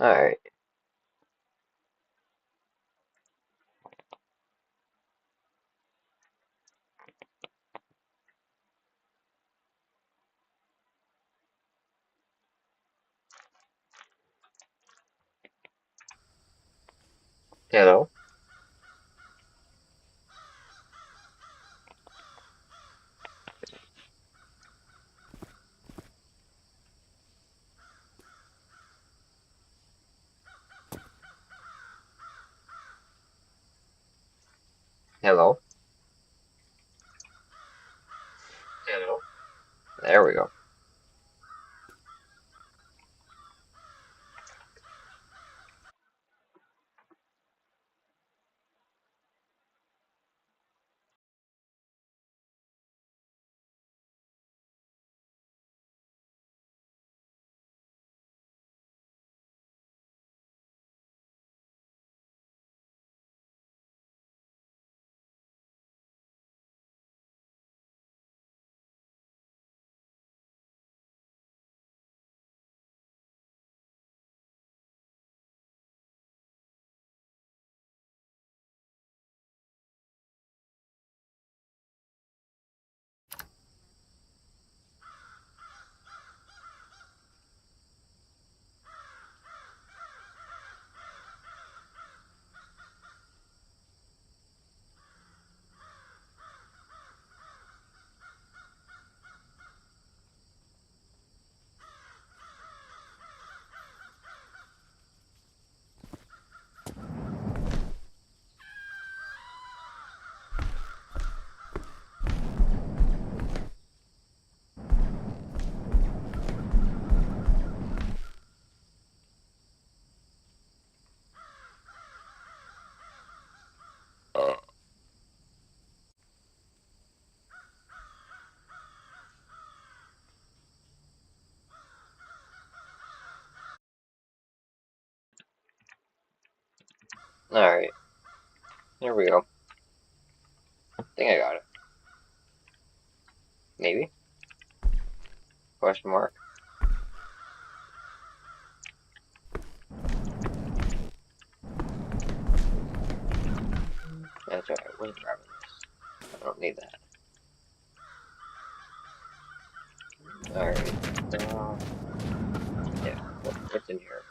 Alright. Hello? Hello? Hello? There we go. Alright. Here we go. I think I got it. Maybe? Question mark. That's alright. We're grabbing this. I don't need that. Alright. Yeah. What's in here?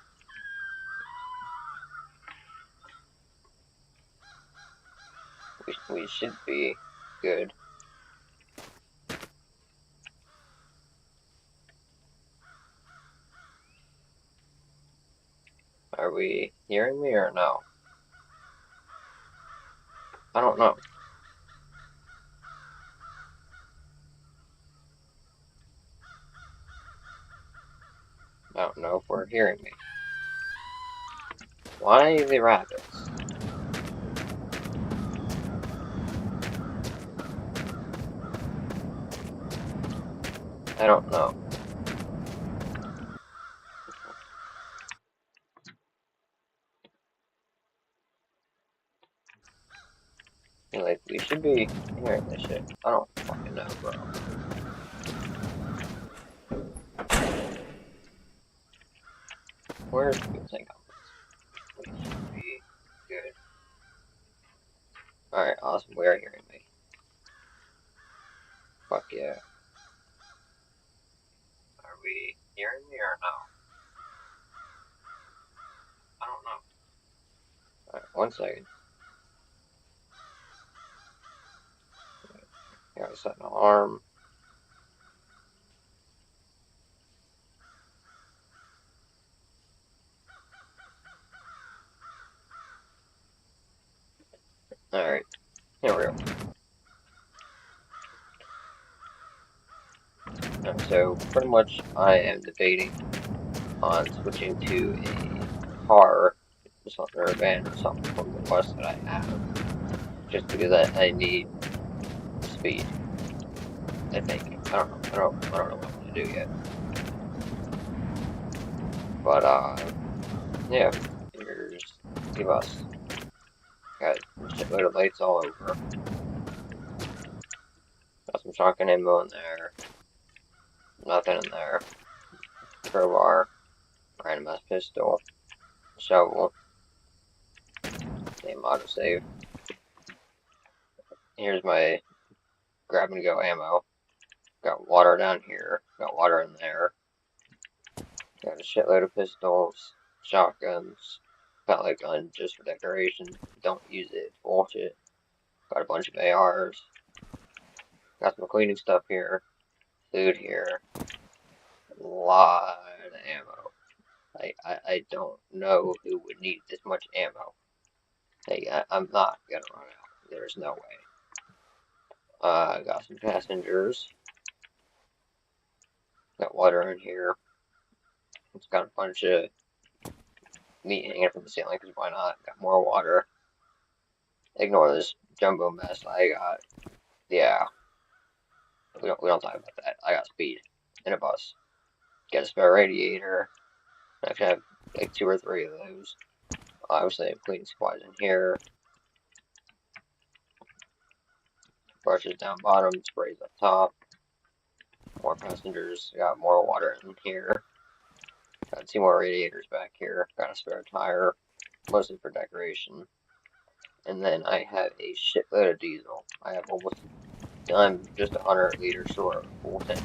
We should be good. Are we hearing me or no? I don't know. I don't know if we're hearing me. Why the rabbits? I don't know. Like, we should be hearing this shit. I don't fucking know, bro. Where's the fuel tank compass? We should be good. Alright, awesome. We are hearing me. Fuck yeah. Are we hearing me or no? I don't know. Alright, 1 second. Gotta set an alarm. Alright, here we go. So, pretty much, I am debating on switching to a car, something, or a van, or something from the West that I have, just because I need speed. I think. I don't know. I don't know what I'm gonna do yet. But yeah. Here's give us. Got a shitload of lights all over. Got some shotgun ammo in there. Nothing in there. Crowbar. Random ass pistol. shovel. Same autosave. Here's my grab and go ammo. Got water down here. Got water in there. Got a shitload of pistols, shotguns, pellet gun just for decoration. Don't use it, it's bullshit. Got a bunch of ARs. Got some cleaning stuff here. Food here. A lot of ammo. I don't know who would need this much ammo. I'm not gonna run out. There's no way. Got some passengers. Got water in here. It's got a bunch of meat hanging from the ceiling, because why not? Got more water. Ignore this jumbo mess I got. Yeah. We don't talk about that. I got speed. In a bus. Get a spare radiator. I actually have like 2 or 3 of those. Obviously I have cleaning supplies in here. Brushes down bottom, sprays up top. More passengers. Got more water in here. Got 2 more radiators back here. Got a spare tire. Mostly for decoration. And then I have a shitload of diesel. I'm just 100 liters short of a full tank.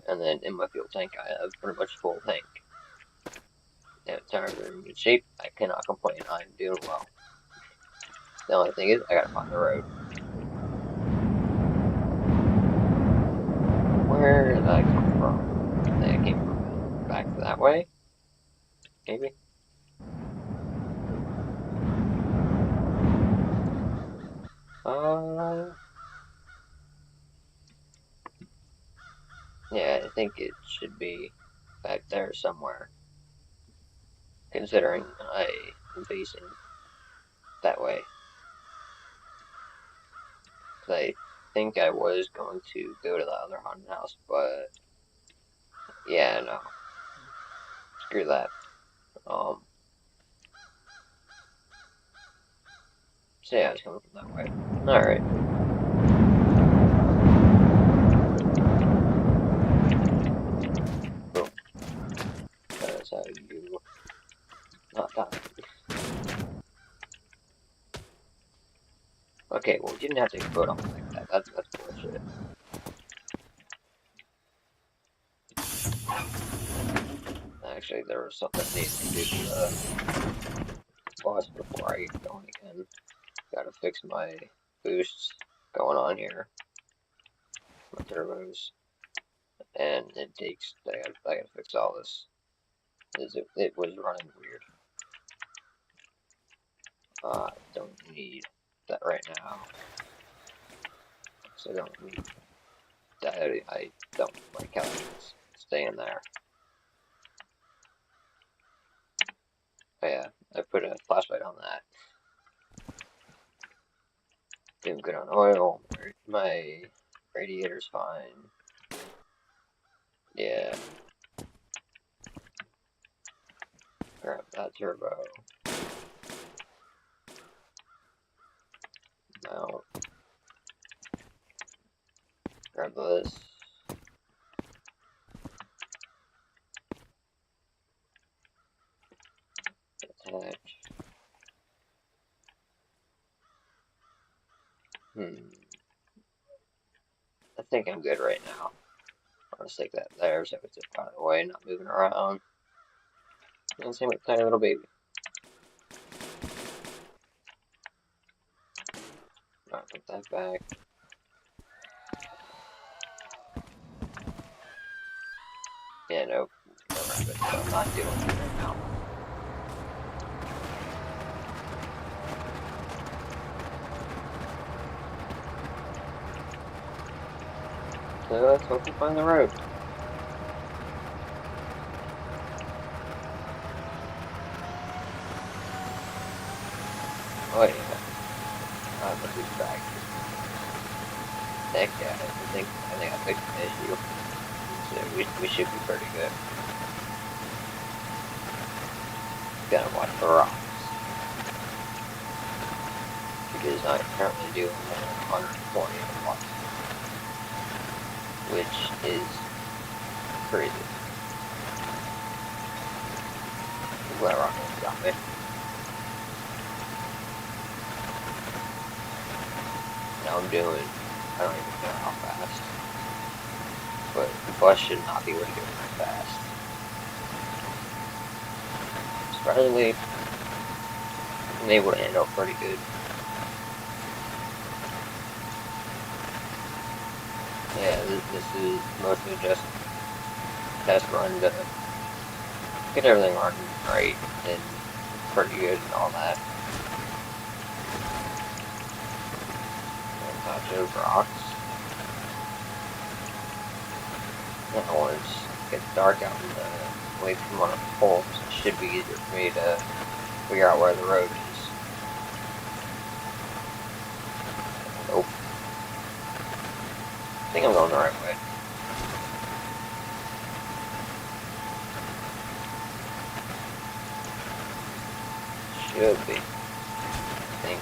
And then in my fuel tank I have pretty much full tank. And tires are in good shape. I cannot complain. I'm doing well. The only thing is I gotta find the road. Where did I come from? I think I came from back that way? Maybe? Yeah, I think it should be back there somewhere. Considering I am facing that way. Cause I think I was going to go to the other haunted house, but yeah, no. Screw that. So yeah, I was coming from that way. Alright. Boom. That's how you not die. Okay, well, you didn't have to explode on me like that. That's bullshit. Actually, there was something that needs to do to the boss before I get going again. Gotta fix my boosts going on here. My turbos. And it takes, I gotta fix all this. It was running weird. Don't need that right now. So I don't need that. I don't like how it's staying there. Oh yeah, I put a flashlight on that. Doing good on oil. My radiator's fine. Yeah. Grab that turbo. Now. Grab this. Attach. I think I'm good right now. I'll just take that there so it's out of the way, not moving around. And same with tiny little baby. Alright, put that back. Yeah, no rabbit, so I'm not doing it right now. So let's hope we find the road. Oh yeah. Let's do back. Heck yeah, I think I fixed the issue. So we should be pretty good. Gotta watch the rocks. Because I'm currently doing 120 watts. Which is crazy. That rock almost got me. Now I'm doing, I don't even know how fast, but the bus should not be able to go very fast. Surprisingly, I'm able to handle pretty good. Yeah, this is mostly just test run to get everything running right and pretty good and all that. And touch those rocks. Now once it gets dark out and the lights come on at the poles, it should be easier for me to figure out where the road is. Nope. I think I'm going the right way. Should be. I think.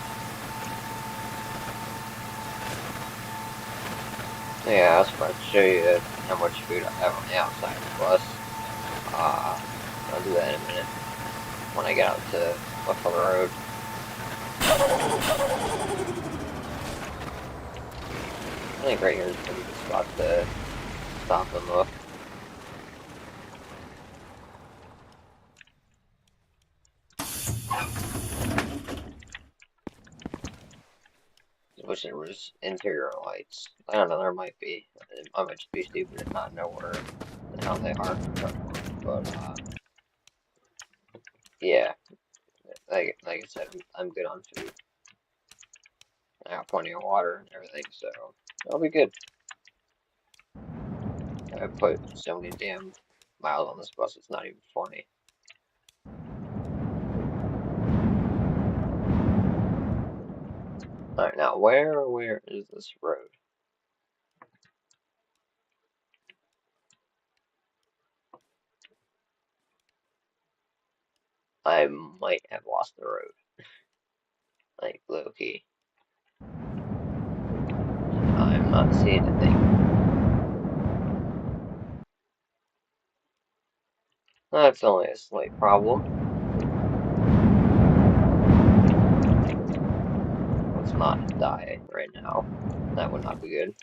Yeah, I was about to show you how much food I have on the outside of the bus. I'll do that in a minute when I get out to look on the road. I think right here is a pretty good spot to stop and look. Wish there was interior lights. I don't know, there might be. I might just be stupid and not know where the hell they are. But, yeah. Like I said, I'm good on food. I got plenty of water and everything, so I'll be good. I put so many damn miles on this bus, it's not even funny. Alright, now where is this road? I might have lost the road. Like, low key. I'm not seeing a thing. That's only a slight problem. Let's not die right now. That would not be good.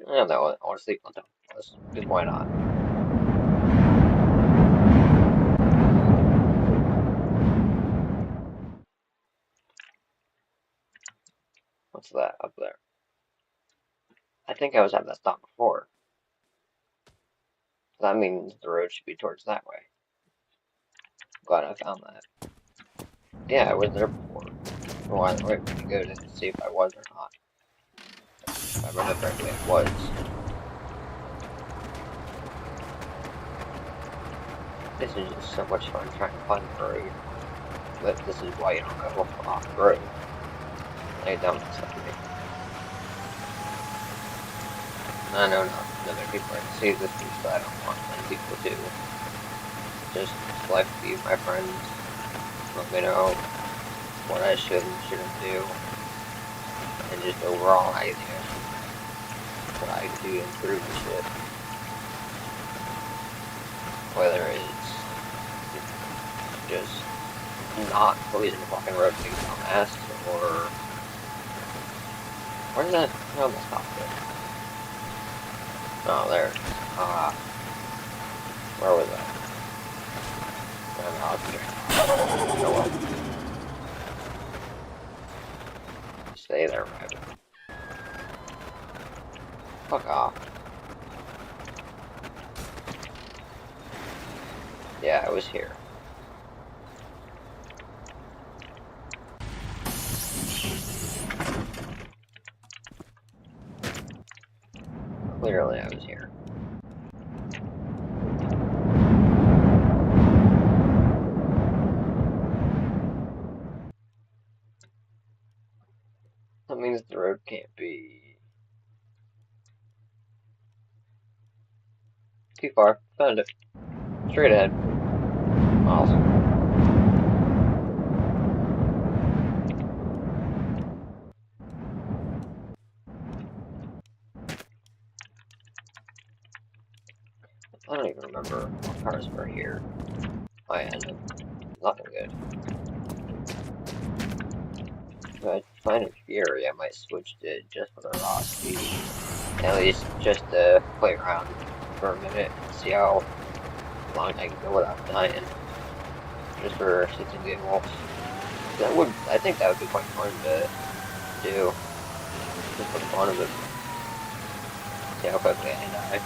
I want to sleep on top of this. Just why not? What's that up there? I think I was at that stop before. That means the road should be towards that way. Glad I found that. Yeah, I was there before. Why the right way to go to see if I was or not. If I remember correctly, I was. This is just so much fun trying to find the road. But this is why you don't go off the road. I don't accept me. I know not other people are to see this piece, but I don't want many people to. Just select a few of my friends, let me know what I should and shouldn't do, and just overall how you think I should, what I can do to improve the shit. Whether it's just not poison the fucking road to get on ass, or where's that? No, that's not good. Oh, there it is. Where was that? Oh well. Stay there, rabbit. Fuck off. Yeah, I was here. Clearly, I was here. That means the road can't be too far. Found it. Straight ahead. Awesome. I don't even remember what cars were here. Oh yeah, nothing good. If I find a Fury, I might switch to just for the raw speed. At least just to play around for a minute and see how long I can go without dying. Just for 16 game walks. I think that would be quite fun to do. Just for the fun of it. See how quickly I die.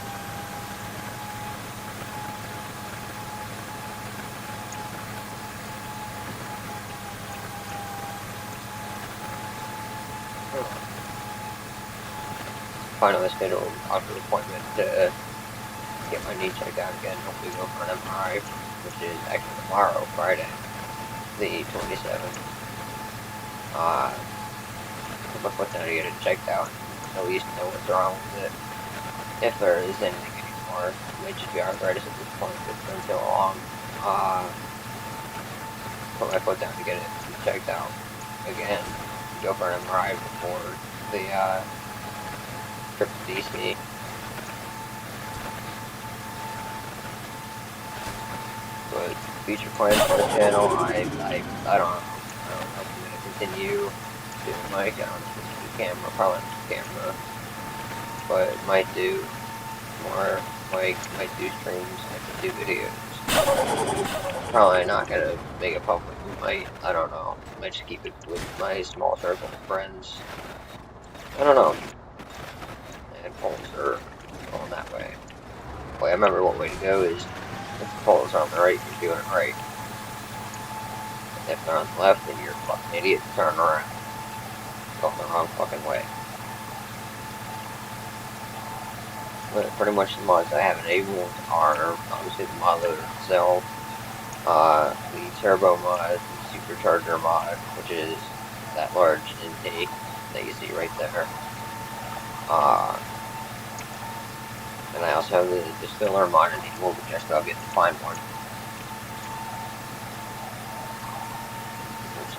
Finally scheduled a doctor's appointment to get my knee checked out again. Hopefully go for an MRI, which is actually tomorrow, Friday, the 27th. Put my foot down to get it checked out. At least know what's wrong with it. If there is anything anymore, it might just be arthritis at this point. It's been so long. Put my foot down to get it checked out again. Go for an MRI before the trip to DC. But future plans for the channel, I don't know. I don't know if I'm gonna continue doing mic. I don't know if it's camera, probably not camera, but might do more mic, might do streams, might do videos. Probably not gonna make it public. I don't know. Might just keep it with my small circle of friends. I don't know. And polls are going that way. Well, I remember one way to go is if the polls are on the right, you're doing it right. If they're on the left, then you're a fucking idiot. Turn around. Going the wrong fucking way. But pretty much the mods I have enabled are obviously the mod loader itself, the turbo mod, the supercharger mod, which is that large intake that you see right there. And I also have the distiller mod enabled, which I still have yet to find one.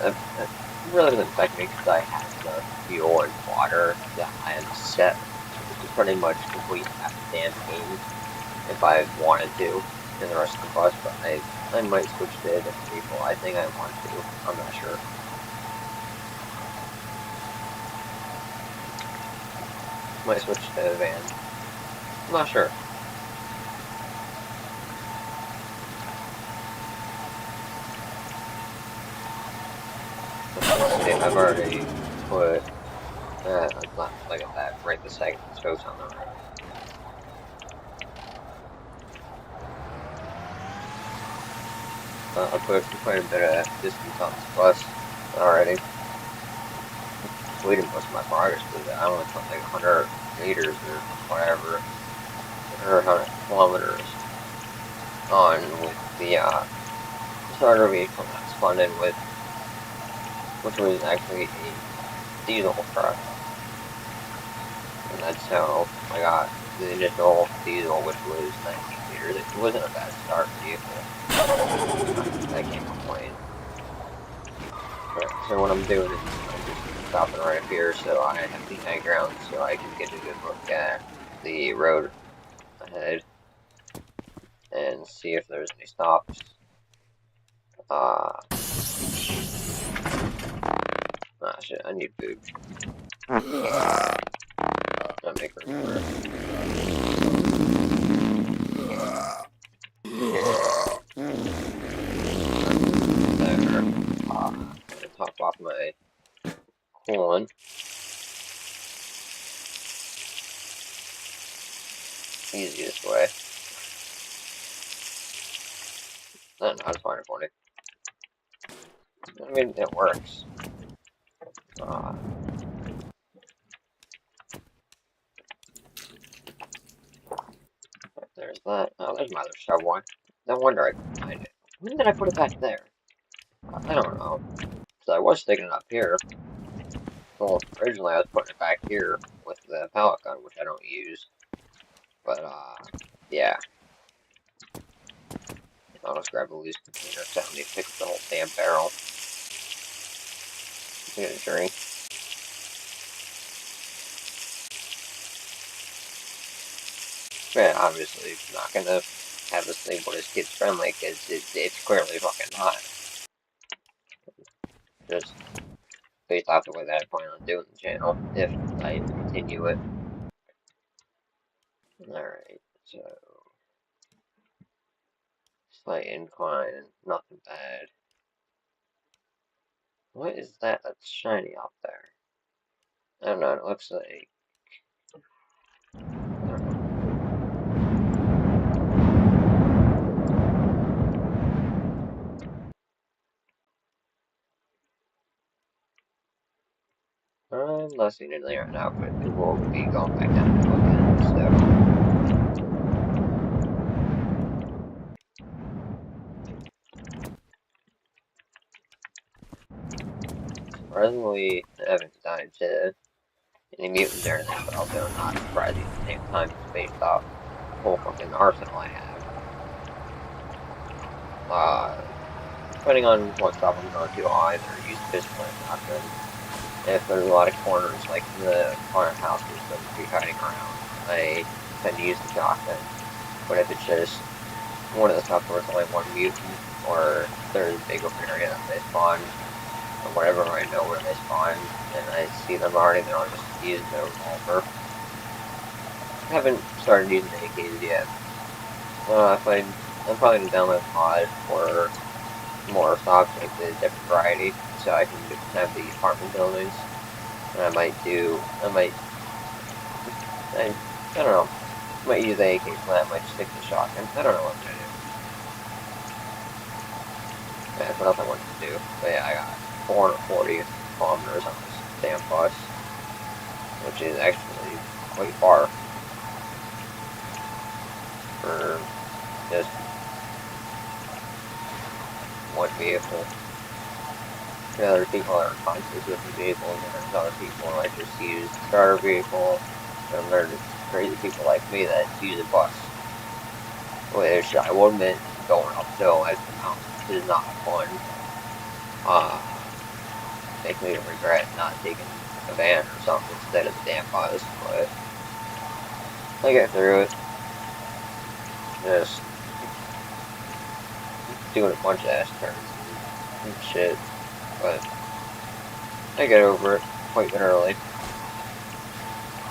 Which really doesn't affect me because I have the fuel and water that I am set to pretty much complete that damn game if I wanted to in the rest of the bus, but I might switch to different people. I think I want to. I'm not sure. Might switch to the van. I'm not sure. I've already put not like that right this second. Spokes on the road. I put quite a bit of distance on this bus already. Completed most of my progress with it. I only put like 100 meters or whatever, or 100 kilometers on with the starter vehicle that was funded with, which was actually a diesel truck. And that's how I got the initial diesel, which was 19 liters. It wasn't a bad start vehicle. I can't complain. But, so what I'm doing is I'm just stopping right up here so I have the high ground so I can get a good look at the road ahead and see if there's any stops. Ah shit, I need food. I'll make room for it. There. I'm gonna top off my corn. Easiest way. I don't know how to find it for it. I mean, it works. There's that. Oh, there's my other shovel one. No wonder I couldn't find it. When did I put it back there? I don't know. So I was sticking it up here. Well, originally I was putting it back here with the pellet gun, which I don't use. But, yeah. I'll just grab a loose container because I don't need to pick up the whole damn barrel. Get a drink. Man, obviously not gonna have this thing what is kids friendly because it's clearly fucking not. Just based off the way that I plan on doing the channel, if I even continue it. Alright, so slight incline, nothing bad. What is that that's shiny out there? I don't know, it looks like... I don't know. I'm not seeing anything right now, but it will be going back downhill again, so... Surprisingly, I haven't died to any mutants or anything, but also not surprising at the same time, just based off the whole fucking arsenal I have. Depending on what stuff I'm going to, I'll either use pistol or shotgun. If there's a lot of corners, like in the haunted house where someone could be hiding around, I tend to use the shotgun. But if it's just one of the stuff where it's only one mutant, or there's a big open area that they spawn, or whatever, I know where they spawn, and I see them already, then I'll just use the revolver. I haven't started using the AKs yet. I'm probably going to download a mod for more stocks, like the different variety, so I can have the apartment buildings. And I might, I don't know, I might use the AK for that, I might just stick to the shotgun. I don't know what I'm going to do. That's what else I wanted to do. But yeah, I got 440 kilometers on this damn bus, which is actually quite far for just one vehicle. The other people are constantly switching vehicles, and there's other people that just use the starter vehicle, and there's crazy people like me that use a bus. Which I will admit, going uphill as the mountains is not fun. Makes me regret not taking a van or something instead of the damn bus, but I get through it. Just doing a bunch of ass turns and shit, but I get over it quite early.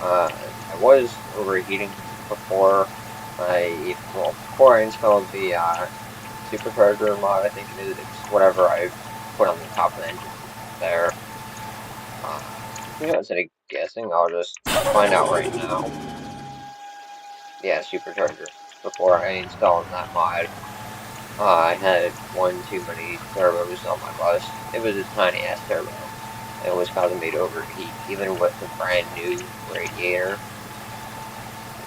I was overheating before before I installed the supercharger mod. I think it is. It's whatever I put on the top of the engine there. Instead of guessing, I'll just find out right now. Yeah, supercharger. Before I installed that mod, I had one too many turbos on my bus. It was a tiny ass turbo. It was causing me to overheat, even with the brand new radiator.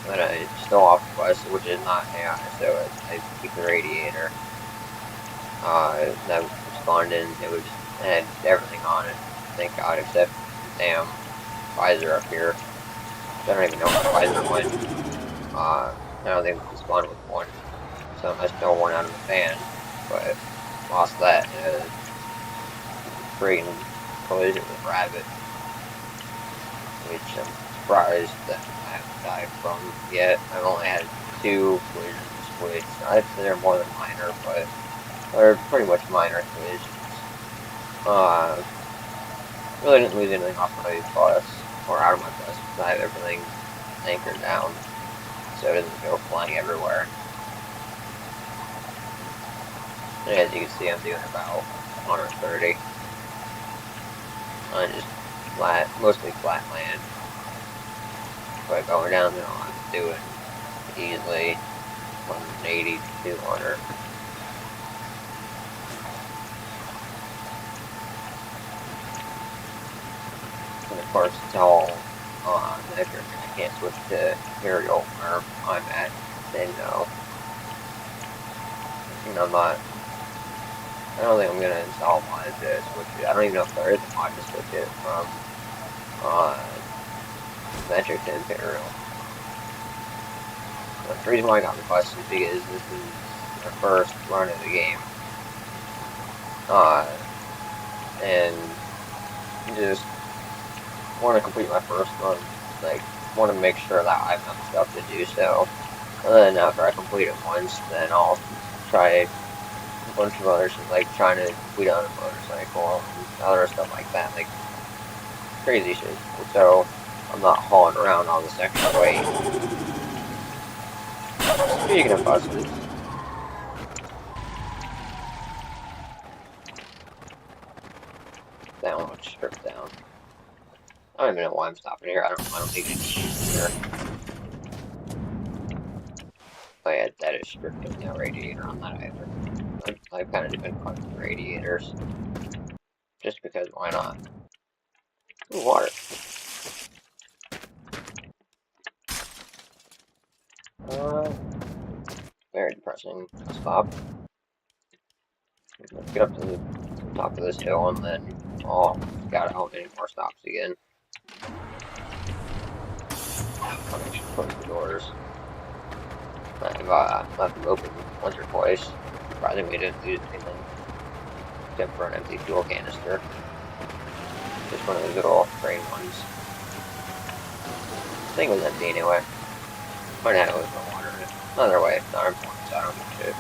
But it's still off the bus, which is not AI, so I keep the radiator. That spawned in, it had everything on it, thank God, except the damn visor up here. I don't even know where the visor went. I don't think it spawned with one, so I stole one out of the fan, but lost that in a freaking collision with Rabbit, which I'm surprised that I haven't died from yet. I've only had 2 collisions, which I'd say they're more than minor, but they're pretty much minor collisions. Really didn't lose anything off my bus, or out of my bus, because I have everything anchored down, so it doesn't go flying everywhere. And as you can see, I'm doing about 130 on just flat, mostly flat land. But going down there, I'm doing easily 180 to 200. And of course, it's all on measure. I can't switch to Imperial where I'm at. Then no. And I don't think I'm gonna install a mod to switch it. I don't even know if there is a mod to switch it from metric to Imperial. But the reason why I got the bus is because this is the first run of the game. And just want to complete my first run. Like, want to make sure that I have enough stuff to do so. And then after I complete it once, then I'll try a bunch of other shit, like trying to complete on a motorcycle and other stuff like that, like crazy shit. So I'm not hauling around all this extra weight. Speaking of buses, that one was stripped down. I don't even know why I'm stopping here. I don't think it's here. Oh yeah, that is stripped of no radiator on that either. I've kind of been collecting radiators. Just because, why not? Ooh, water. Very depressing. I'll stop. Let's get up to the top of this hill and then, oh, God, I don't need any more stops again. I'll make sure to close the doors. I've left them open once or twice. Surprisingly, we didn't lose anything. Except for an empty fuel canister. Just one of those little train ones. The thing was empty anyway. Might have had a little bit of water in it. Either way, it's not important, so I don't give a shit.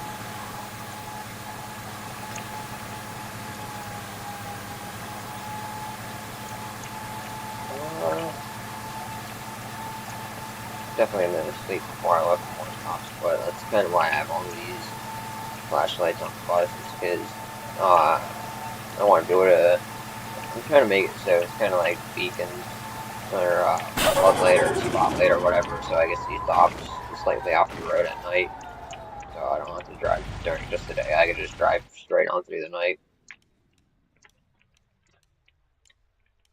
Definitely gonna sleep before I left more stops, but that's kind of why I have all these flashlights on the buses, because I want to do it. I'm trying to make it so it's kind of like beacons or floodlight or spotlight or whatever. So I guess he stops slightly off the road at night, so I don't have to drive during just the day. I can just drive straight on through the night.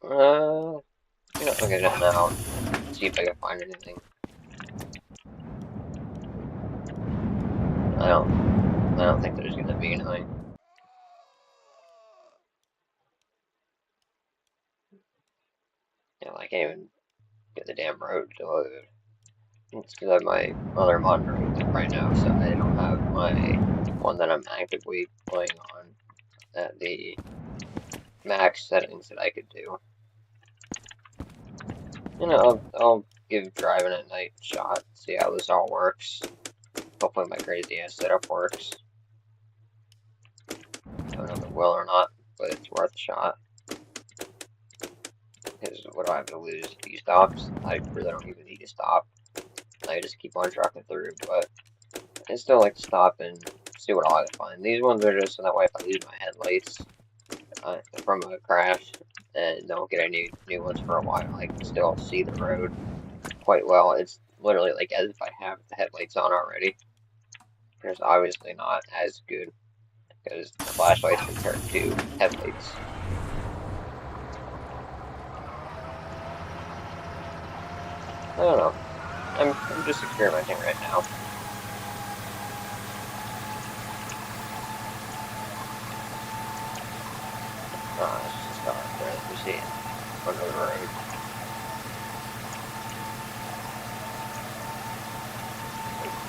I'll get it now. See if I can find anything. I don't think there's gonna be anything. I can't even get the damn road to load. It's because I have my other monitor hooked up right now, so I don't have my one that I'm actively playing on at the max settings that I could do. I'll give driving at night a shot, see how this all works. Hopefully my crazy ass setup works. I don't know if it will or not, but it's worth a shot. Because what do I have to lose? A few stops? I really don't even need to stop. I just keep on trucking through, but I still like to stop and see what I can find. These ones are just so that way if I lose my headlights from a crash and don't get any new ones for a while, I can still see the road quite well. It's literally like as if I have the headlights on already. It's obviously not as good because the flashlights compared to headlights. I don't know. I'm just experimenting right now. It's just a car there that we see under the road.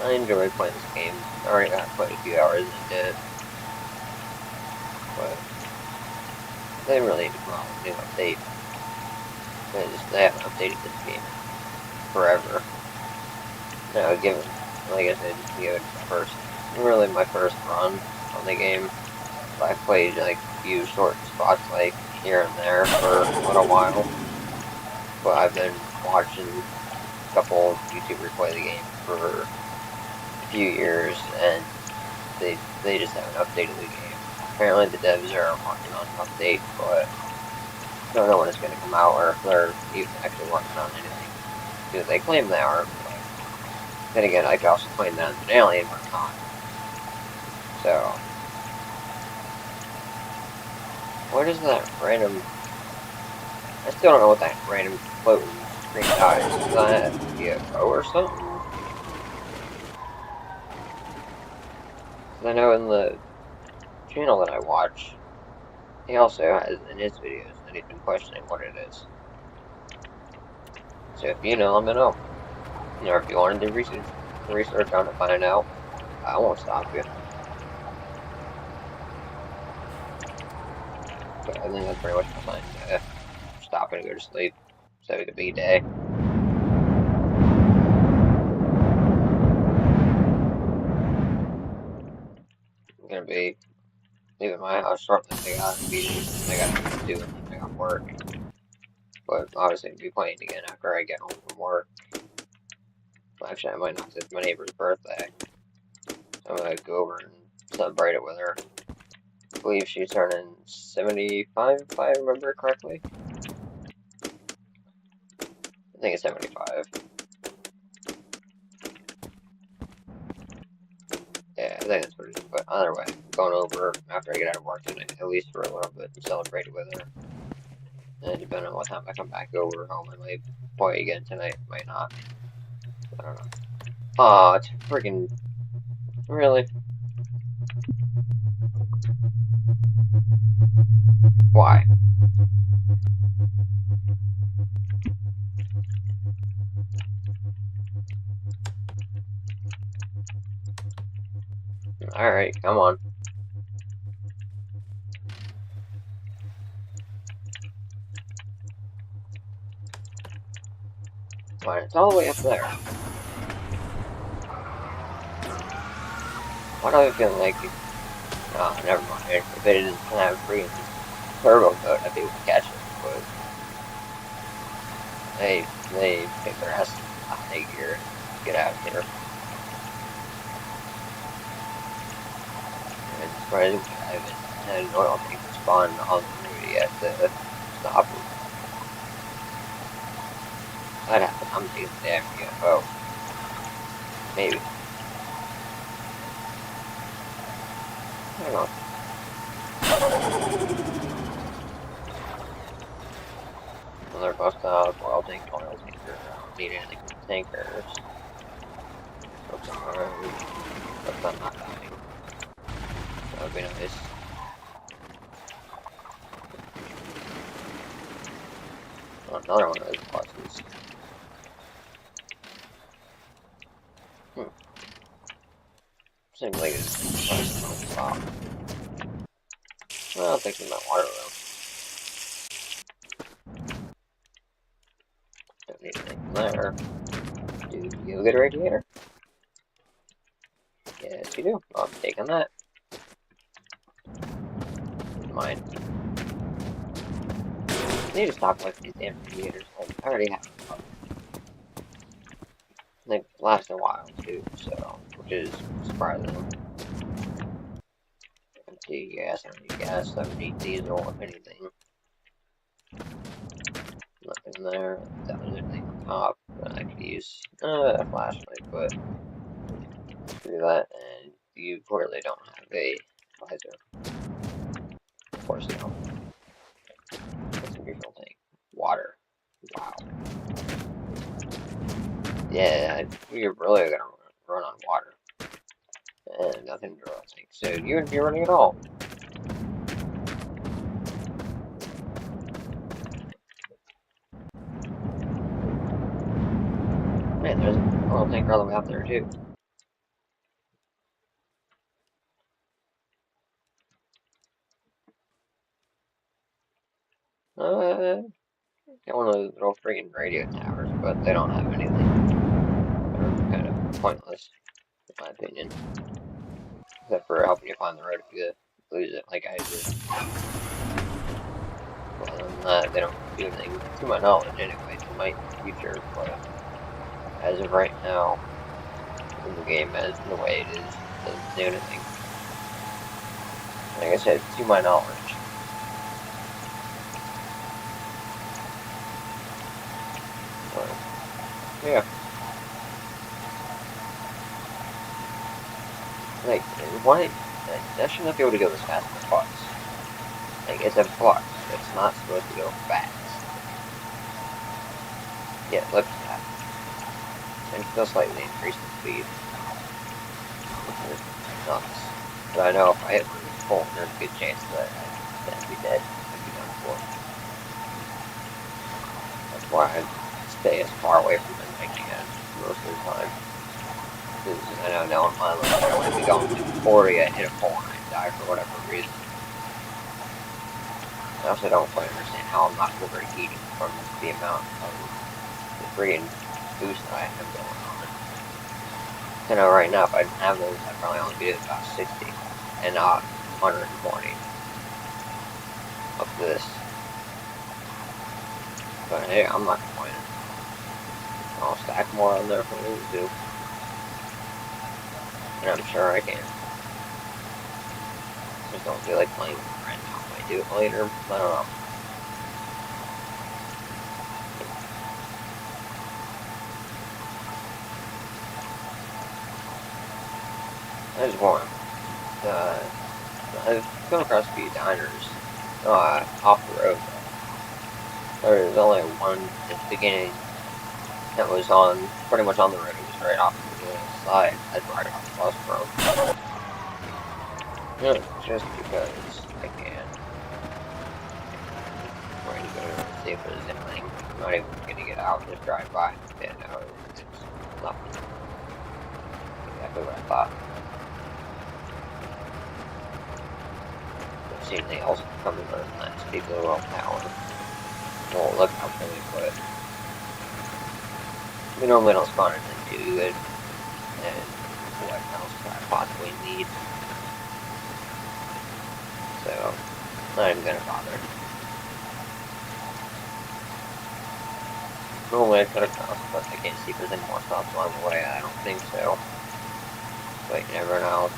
I enjoy playing this game. I already got quite a few hours into it. But they really need to come out with a new update. Because they haven't updated this game forever. Given, like I said, given really my first run on the game. I played like a few short spots like here and there for a little while. But I've been watching a couple YouTubers play the game for a few years and they just haven't updated the game. Apparently the devs are working on an update, but I don't know when it's going to come out or if they're even actually working on anything. Because they claim they are, but then again, I could also claim that it's an alien, but not. So, what is that random... I still don't know what that random floating green dot is. Is that a UFO or something? Because I know in the channel that I watch, he also has in his videos that he's been questioning what it is. So if you know, let me know. Or if you want to do research on it, find out, I won't stop you. But I think that's pretty much my time. Stop and go to sleep. So it could be day. gonna be leaving my house shortly. I gotta do it. I got work. But obviously, I'll be playing again after I get home from work. Well, actually, I might not. 'Cause it's my neighbor's birthday. So I'm gonna go over and celebrate it with her. I believe she's turning 75, if I remember correctly. I think it's 75. Yeah, I think that's what it is. But either way, I'm going over after I get out of work tonight, at least for a little bit, and celebrate it with her. And depending on what time I come back over home, I might play again tonight, might not. I don't know. Aw, it's freaking. Really? Why? Alright, come on. Fine, it's all the way up there. Why do I feel like it? Oh, never mind. If it didn't have freaking turbo mode, I'd be able to catch it, but they pick their ass out of gear. Get out of here. And surprisingly, I haven't had an oil tank spawn on the route yet to stop them. That happened. I'm taking the damn UFO. Maybe. I don't know. Another bust out, oil tanker. I don't need any tankers. Oops, I'm not dying. That would be nice. Oh, another one of those buses. Seems like it's nice on top. Well, thinking about water though. Don't need anything there. Do you get a radiator? Yes, you do. I'm taking that. Mine. I need to stop collecting these damn radiators. I already have them. They last a while too, so which is surprising. Empty gas, I need gas, I need diesel, if anything. Nothing there. That was anything on top that I could use. A flashlight, but do that, and you clearly don't have a visor. Of course you don't. What's in your fuel tank? Water. Wow. Yeah, you're really gonna run on water. And nothing in your oil tank, so you wouldn't be running at all. Man, there's an oil tank all the way out there too. Got one of those little freaking radio towers, but they don't have anything. They're kind of pointless, in my opinion. Except for helping you find the road if you lose it, like I did. Well, other than that, they don't do anything, to my knowledge anyway, to my future, but as of right now, in the game, as the way it is, it doesn't do anything. Like I said, to my knowledge. Yeah. Like, why? That should not be able to go this fast in the flux. Like, it's a flux. It's not supposed to go fast. Yeah, let's that. And still slightly increase the speed. It's nuts. But I know if I hit full, there's a good chance that I'd be dead. I'd be done for. That's why I stay as far away from them as I can most of the time. Because I know now in my life I don't want to be going to 40, I hit a pole and I die for whatever reason. I also don't quite understand how I'm not overheating from the amount of the friggin' boost that I have going on. I know right now if I didn't have those I'd probably only be at about 60. and not 120 of this. But hey, I'm not complaining. I'll stack more on there if I need to. And I'm sure I can. Just don't feel like playing right now. I might do it later. I don't know. I just want. I've come across a few diners off the road. There's only one at the beginning that was on pretty much on the road. It was right off the side. I'd ride off the bus from. Yeah, just because I can. I'm going to go to see if there's anything. I'm not even going to get out and just drive by. Yeah, no, it's nothing. Exactly what I thought. Don't see anything else coming from that speak of well power. Well, look how fully put. We normally don't spawn anything too good. And what else could I possibly need? So, not even gonna bother. Normally I could have crossed, but I can't see if there's any more stops along the way. I don't think so. But you never know.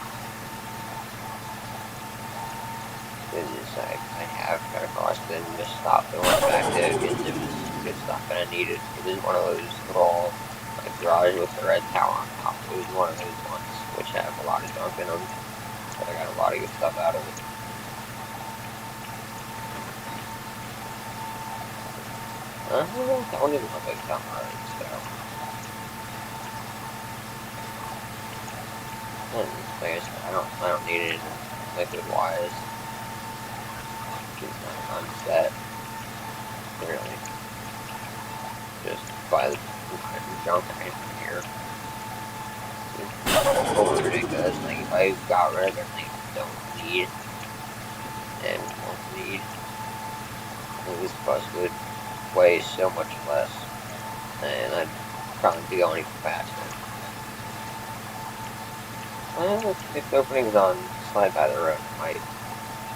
Because I have got across and just stopped and went back to it because it was good stuff and I needed. It was one of those little like garage with the red tower on top. It was one of those ones which have a lot of junk in them. But I got a lot of good stuff out of it. That one didn't look like down the road, so. And like I said, I don't need it liquid wise. On set, really. Just buy the junk right from here. It's over ridiculous. Like if I got rid of everything I don't need and won't need, this bus would weigh so much less, and I'd probably be going even faster. Well, if the opening's on Slide by the Road, I might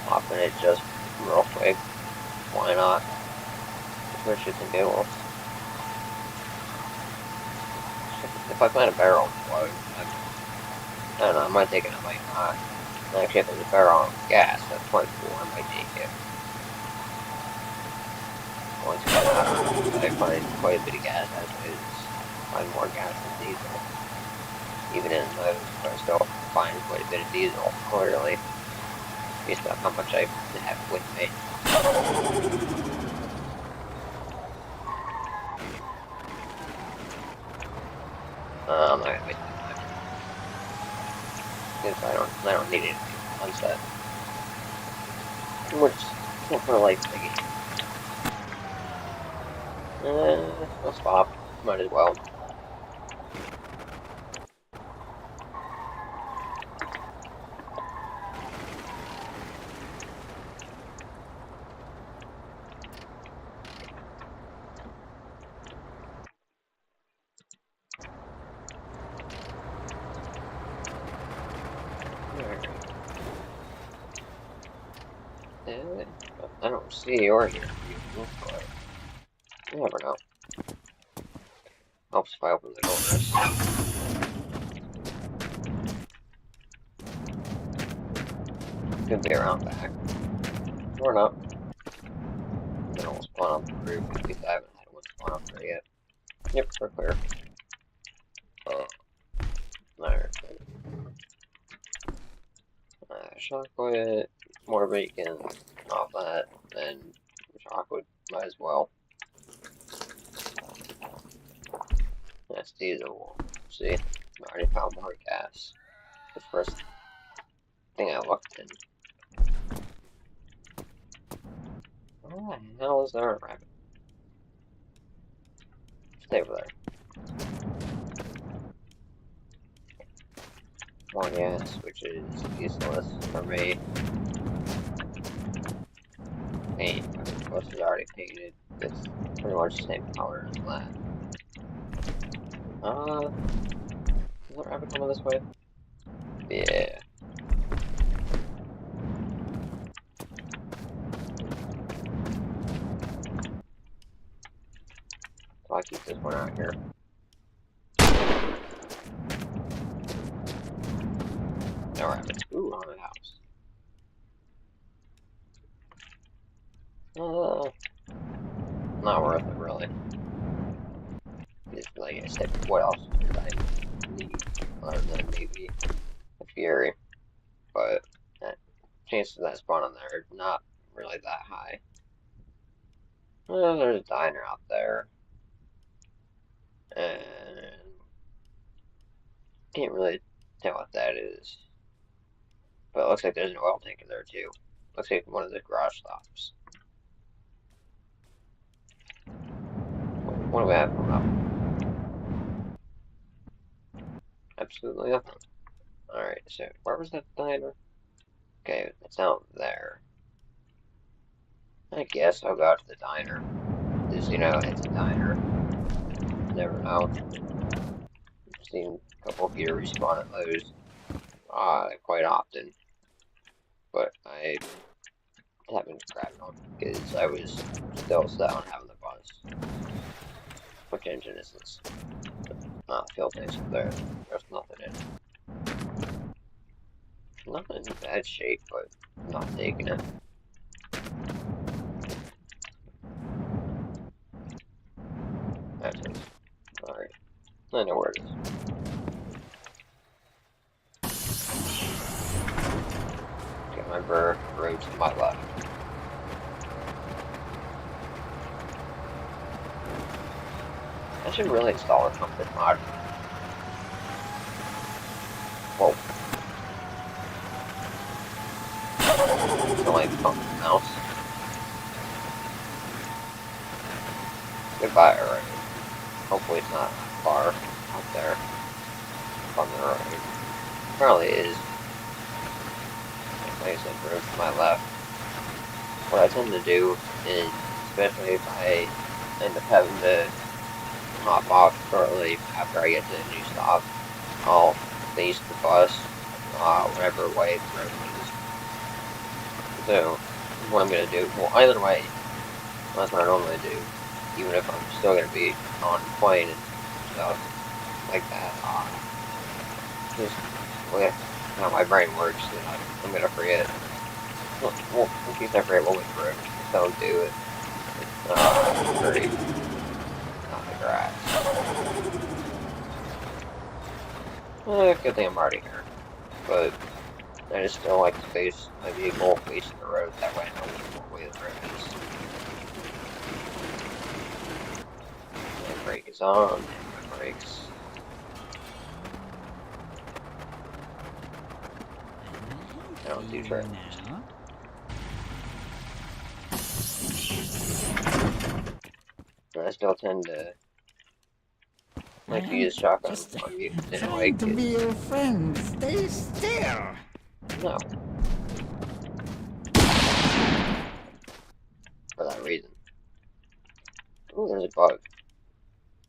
hop in it just real quick. Why not? Switch it to giggles. If I find a barrel float, I don't know, I might take it, I might not. Actually, if there's a barrel on gas, that's quite cool, I might take it. Once again, I find quite a bit of gas as is. Find more gas than diesel. Even in those, I still find quite a bit of diesel, clearly. Based on how much I have with me. I'm not gonna waste my time. Because I don't need anything on set. Which can't put a light thingy. I'll stop. Might as well. I don't see or hear you, but you never know. Helps if I open the doors. Could be around back. Or not. Then I'll spawn up the roof, at least I haven't had one spawn up there yet. Yep, we're clear. There. Chocolate, more bacon off that, and chocolate might as well. That's diesel. See, I already found more gas. The first thing I looked in. Oh, the hell is there a rabbit? Stay over there. More gas, which is useless for me. Paint, the bus is already painted. It's pretty much the same color as that. Is that rabbit coming this way? Yeah. around here. No rabbits. Ooh, haunted house. Not worth it, really. Because, like I said, what else did I need other than maybe a Fury? But chances of that spawning there are not really that high. Well, there's a diner out there, and can't really tell what that is. But it looks like there's an oil tank in there too. Looks like one of the garage stops. What do we have coming up? Absolutely nothing. Alright, so where was that diner? Okay, it's out there. I guess I'll go out to the diner. Because, you know, it's a diner. Never know. I've seen a couple of you respawn at those quite often. But I haven't grabbed one because I was still set on having the bus. Which engine is this? Fuel tanks up there. There's nothing in it. Not in bad shape, but I'm not taking it. That's it. Alright. I know where it is. Okay, remember, road to my left. I should really install a compass mod. Whoa. Like compass mouse. Goodbye, alright. Hopefully it's not far out there on the road. Probably is. Like I said, road to my left. What I tend to do is, especially if I end up having to hop off shortly after I get to a new stop, I'll face the bus, whatever way the road is. So, what I'm going to do, well, either way, that's what I normally do, even if I'm still going to be on the plane and stuff like that. Just with how my brain works, I'm going to forget. Well, in case I forget what was the road, just don't do it. Hurry. Not the grass. Good thing I'm already here. But I just still like to face my vehicle facing the road, that way I know what way the road is. And brake is on, and my brakes. I don't do trailers. But I still tend to like to use shotgun on mute anyway. To be your friend, stay still. No. For that reason. Ooh, there's a bug.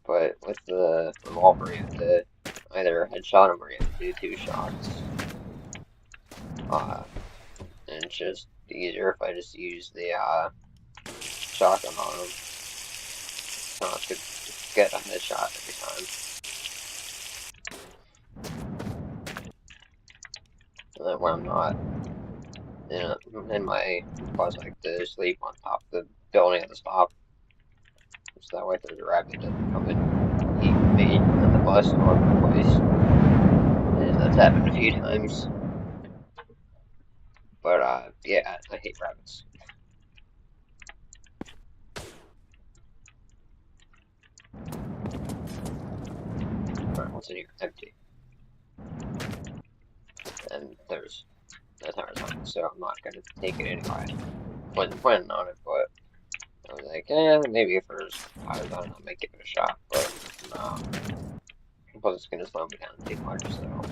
But with the revolver, you have to either headshot him or you have to do 2 shots. And it's just easier if I just use the shotgun on him. So I could get a headshot every time. And then when I'm not in my bus, I like to sleep on top of the building at the stop. So that way if there's a rabbit doesn't come and eat me at the bus or the place. And that's happened a few times. But yeah, I hate rabbits. Alright, what's in here? Empty. And there's no tires on it, so I'm not gonna take it anyway. Wasn't planning on it, but I was like, maybe if there's tires on it, I might give it a shot, but no. Plus it's gonna slow me down too much, so.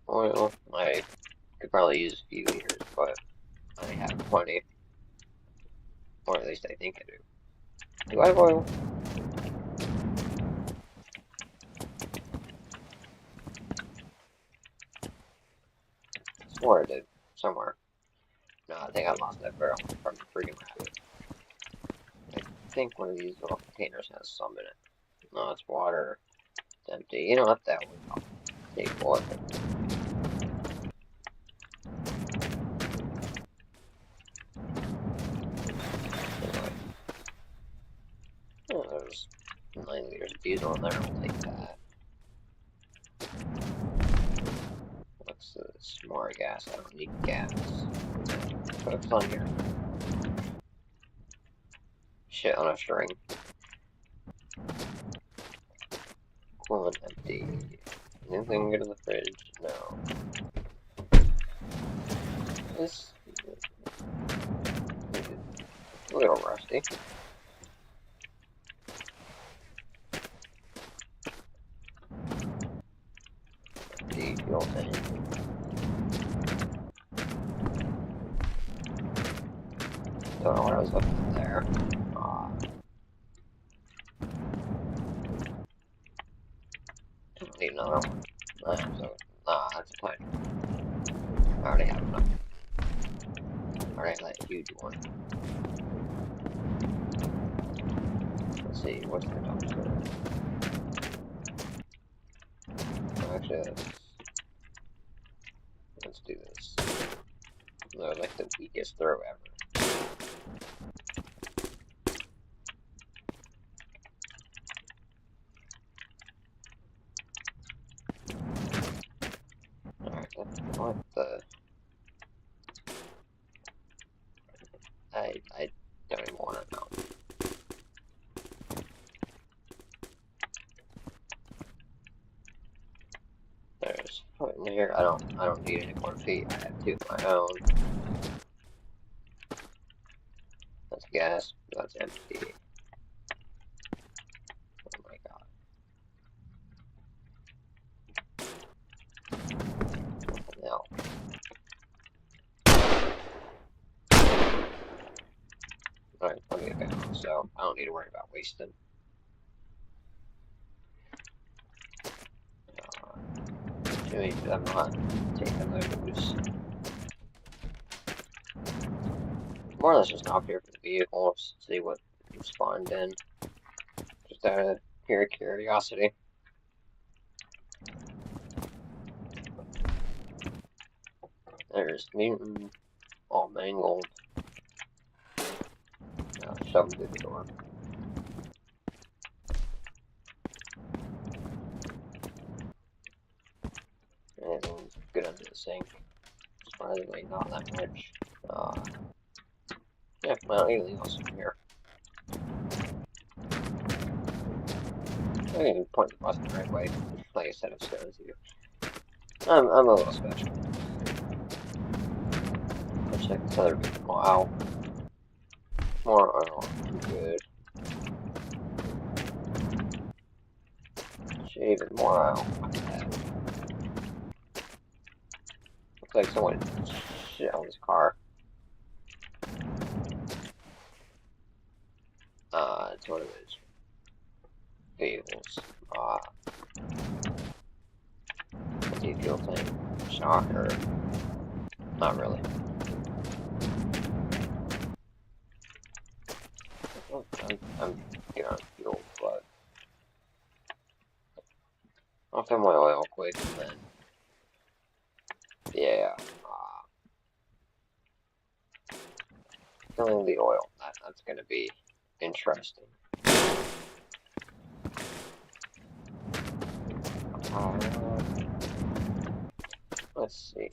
Oil, I could probably use a few liters, but I have plenty. Or at least I think I do. Do I have oil? I swore I did. Somewhere. No, I think I lost that barrel from the freaking rabbit. I think one of these little containers has some in it. No, it's water. It's empty. You know what? That one. I'll take oil. Anyway. Oh, there's 9 liters of diesel in there. I'll take that. What's this? More gas. I don't need gas. What's on here? Shit on a string. Coolant empty. Anything good in the fridge? No. This a little rusty. The fuel tank. Don't know what I was looking there. Don't need another one. That's fine. I already have enough. Alright, that huge one. Let's see, what's the dumpster? Actually, let's do this. No, like the weakest throw ever. Alright, what the... I don't even want to know. There's foot in here. I don't need any more feet. I have 2 of my own. That's gas. That's empty. Oh my god. No. Alright, plenty of ammo, so I don't need to worry about wasting. Maybe I'm not taking those. More or less just stop here for the vehicles, see what spawned in. Just out of pure curiosity. There's mutant, all mangled. Shove them through the door. Anything's good under the sink. Surprisingly, not that much. Yeah, well, anything else in here. I didn't even point the bus the right way. Like I said, I'm scared of you. I'm a little special. Let's check this other vehicle. Wow. More oil. Good. Even more oil. Looks like someone shit on this car. It's one of those vehicles. The fuel tank. Shocker. Not really. Oh, I'm getting on fuel, but I'll fill my oil quick and then yeah. Filling the oil. That's gonna be interesting. Let's see.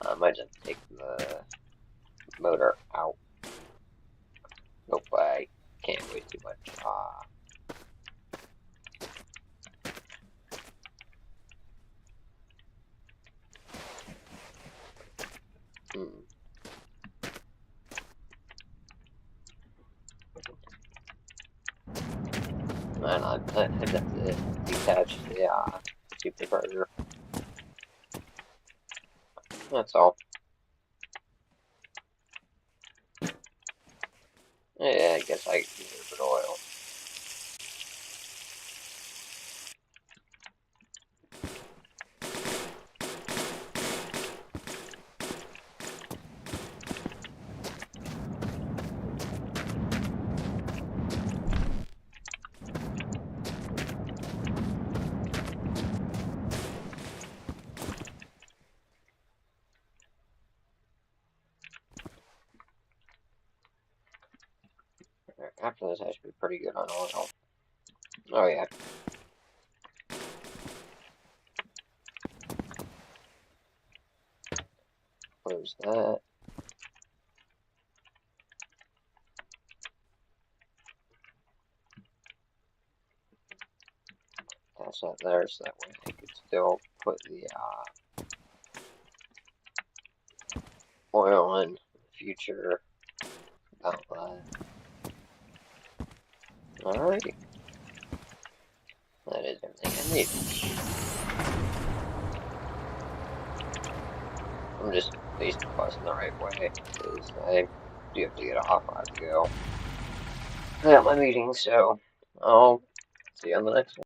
I might just take the motor out. Nope, I can't waste too much. And I have to detach the supercharger. That's all. Yeah, I guess I could use a little bit of oil. After this, I should be pretty good on oil. Oh yeah. Close that. Attach that there so that way I could still put the oil in the future outlet. Alrighty. That is everything I need. I'm just facing the bus in the right way, because I do have to get off. I have to go. I got my meeting, so I'll see you on the next one.